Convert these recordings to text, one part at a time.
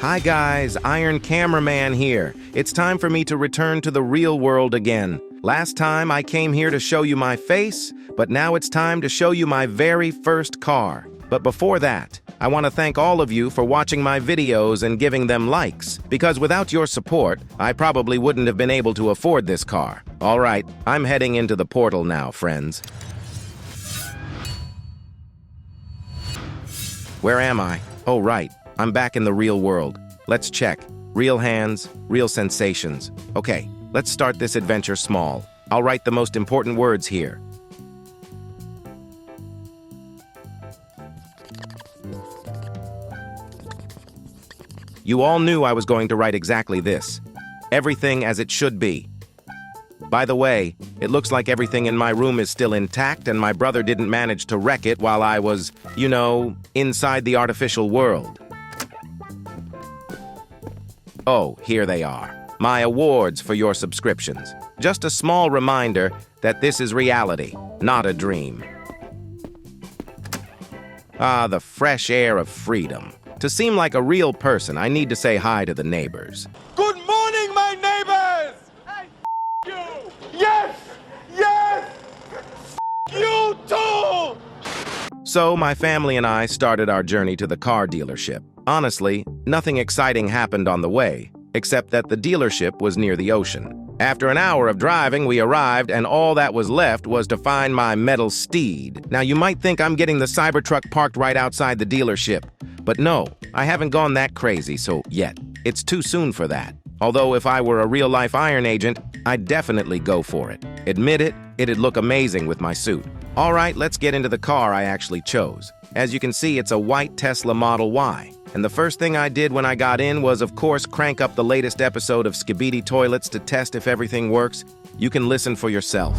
Hi guys, Iron Cameraman here. It's time for me to return to the real world again. Last time I came here to show you my face, but now it's time to show you my very first car. But before that, I want to thank all of you for watching my videos and giving them likes, because without your support, I probably wouldn't have been able to afford this car. All right, I'm heading into the portal now, friends. Where am I? Oh, right. I'm back in the real world. Let's check. Real hands, real sensations. Okay, let's start this adventure small. I'll write the most important words here. You all knew I was going to write exactly this. Everything as it should be. By the way, it looks like everything in my room is still intact and my brother didn't manage to wreck it while I was, inside the artificial world. Oh, here they are. My awards for your subscriptions. Just a small reminder that this is reality, not a dream. Ah, the fresh air of freedom. To seem like a real person, I need to say hi to the neighbors. Good morning, my neighbors! Hey, you! Yes! Yes! You too! So, my family and I started our journey to the car dealership. Honestly, nothing exciting happened on the way, except that the dealership was near the ocean. After an hour of driving, we arrived, and all that was left was to find my metal steed. Now, you might think I'm getting the Cybertruck parked right outside the dealership, but no, I haven't gone that crazy yet. It's too soon for that. Although if I were a real-life Iron Agent, I'd definitely go for it. Admit it, it'd look amazing with my suit. All right, let's get into the car I actually chose. As you can see, it's a white Tesla Model Y. And the first thing I did when I got in was, of course, crank up the latest episode of Skibidi Toilets to test if everything works. You can listen for yourself.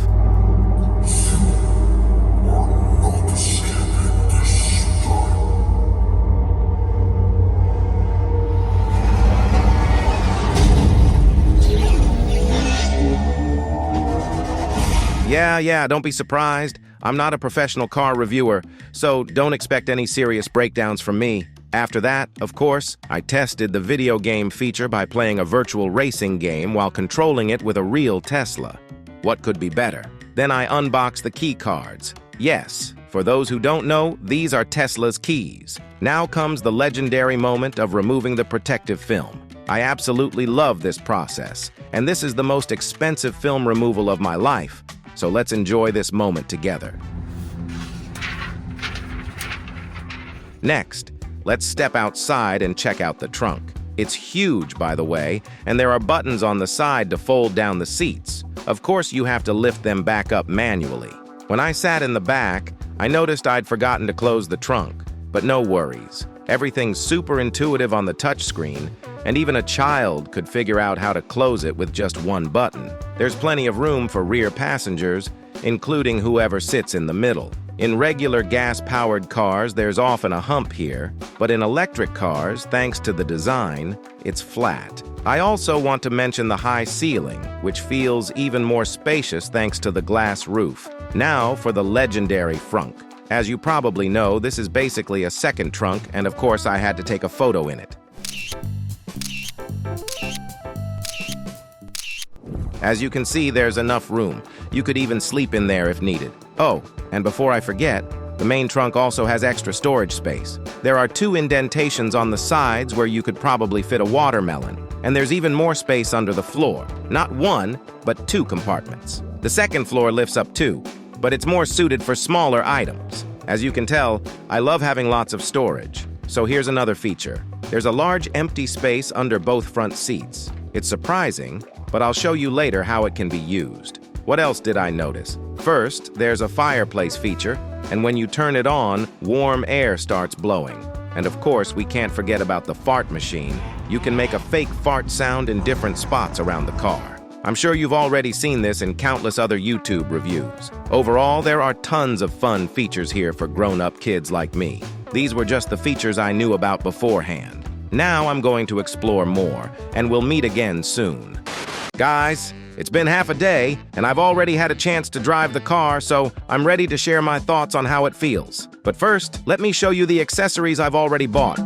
Yeah, don't be surprised. I'm not a professional car reviewer, so don't expect any serious breakdowns from me. After that, of course, I tested the video game feature by playing a virtual racing game while controlling it with a real Tesla. What could be better? Then I unboxed the key cards. Yes, for those who don't know, these are Tesla's keys. Now comes the legendary moment of removing the protective film. I absolutely love this process, and this is the most expensive film removal of my life. So let's enjoy this moment together. Next, let's step outside and check out the trunk. It's huge, by the way, and there are buttons on the side to fold down the seats. Of course, you have to lift them back up manually. When I sat in the back, I noticed I'd forgotten to close the trunk, but no worries. Everything's super intuitive on the touchscreen, and even a child could figure out how to close it with just one button. There's plenty of room for rear passengers, including whoever sits in the middle. In regular gas-powered cars, there's often a hump here, but in electric cars, thanks to the design, it's flat. I also want to mention the high ceiling, which feels even more spacious thanks to the glass roof. Now for the legendary frunk. As you probably know, this is basically a second trunk, and of course I had to take a photo in it. As you can see, there's enough room. You could even sleep in there if needed. Oh, and before I forget, the main trunk also has extra storage space. There are 2 indentations on the sides where you could probably fit a watermelon, and there's even more space under the floor. Not 1, but 2 compartments. The second floor lifts up too, but it's more suited for smaller items. As you can tell, I love having lots of storage. So here's another feature. There's a large empty space under both front seats. It's surprising, but I'll show you later how it can be used. What else did I notice? First, there's a fireplace feature, and when you turn it on, warm air starts blowing. And of course, we can't forget about the fart machine. You can make a fake fart sound in different spots around the car. I'm sure you've already seen this in countless other YouTube reviews. Overall, there are tons of fun features here for grown-up kids like me. These were just the features I knew about beforehand. Now I'm going to explore more, and we'll meet again soon. Guys, it's been half a day, and I've already had a chance to drive the car, so I'm ready to share my thoughts on how it feels. But first, let me show you the accessories I've already bought.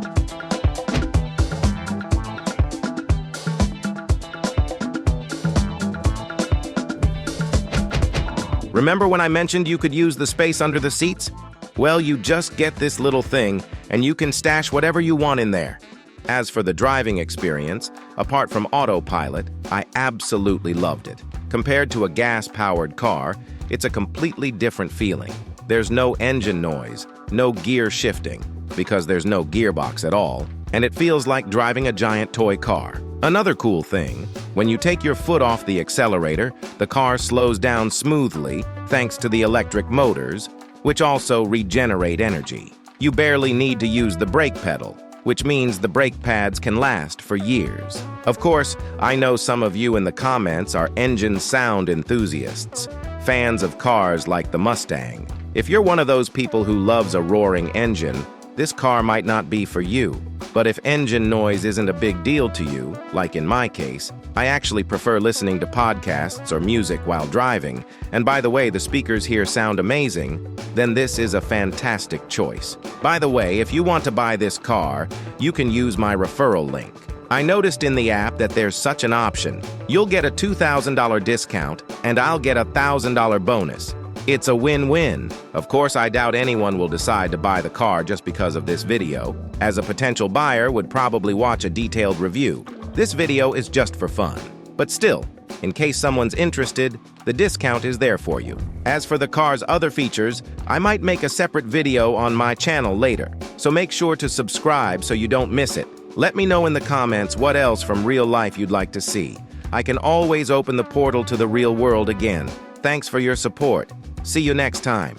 Remember when I mentioned you could use the space under the seats? Well, you just get this little thing, and you can stash whatever you want in there. As for the driving experience, apart from autopilot, I absolutely loved it. Compared to a gas-powered car, it's a completely different feeling. There's no engine noise, no gear shifting, because there's no gearbox at all, and it feels like driving a giant toy car. Another cool thing, when you take your foot off the accelerator, the car slows down smoothly thanks to the electric motors, which also regenerate energy. You barely need to use the brake pedal, which means the brake pads can last for years. Of course, I know some of you in the comments are engine sound enthusiasts, fans of cars like the Mustang. If you're one of those people who loves a roaring engine, this car might not be for you. But if engine noise isn't a big deal to you, like in my case, I actually prefer listening to podcasts or music while driving, and by the way, the speakers here sound amazing, then this is a fantastic choice. By the way, if you want to buy this car, you can use my referral link. I noticed in the app that there's such an option. You'll get a $2,000 discount, and I'll get a $1,000 bonus. It's a win-win. Of course, I doubt anyone will decide to buy the car just because of this video, as a potential buyer would probably watch a detailed review. This video is just for fun. But still, in case someone's interested, the discount is there for you. As for the car's other features, I might make a separate video on my channel later, so make sure to subscribe so you don't miss it. Let me know in the comments what else from real life you'd like to see. I can always open the portal to the real world again. Thanks for your support. See you next time.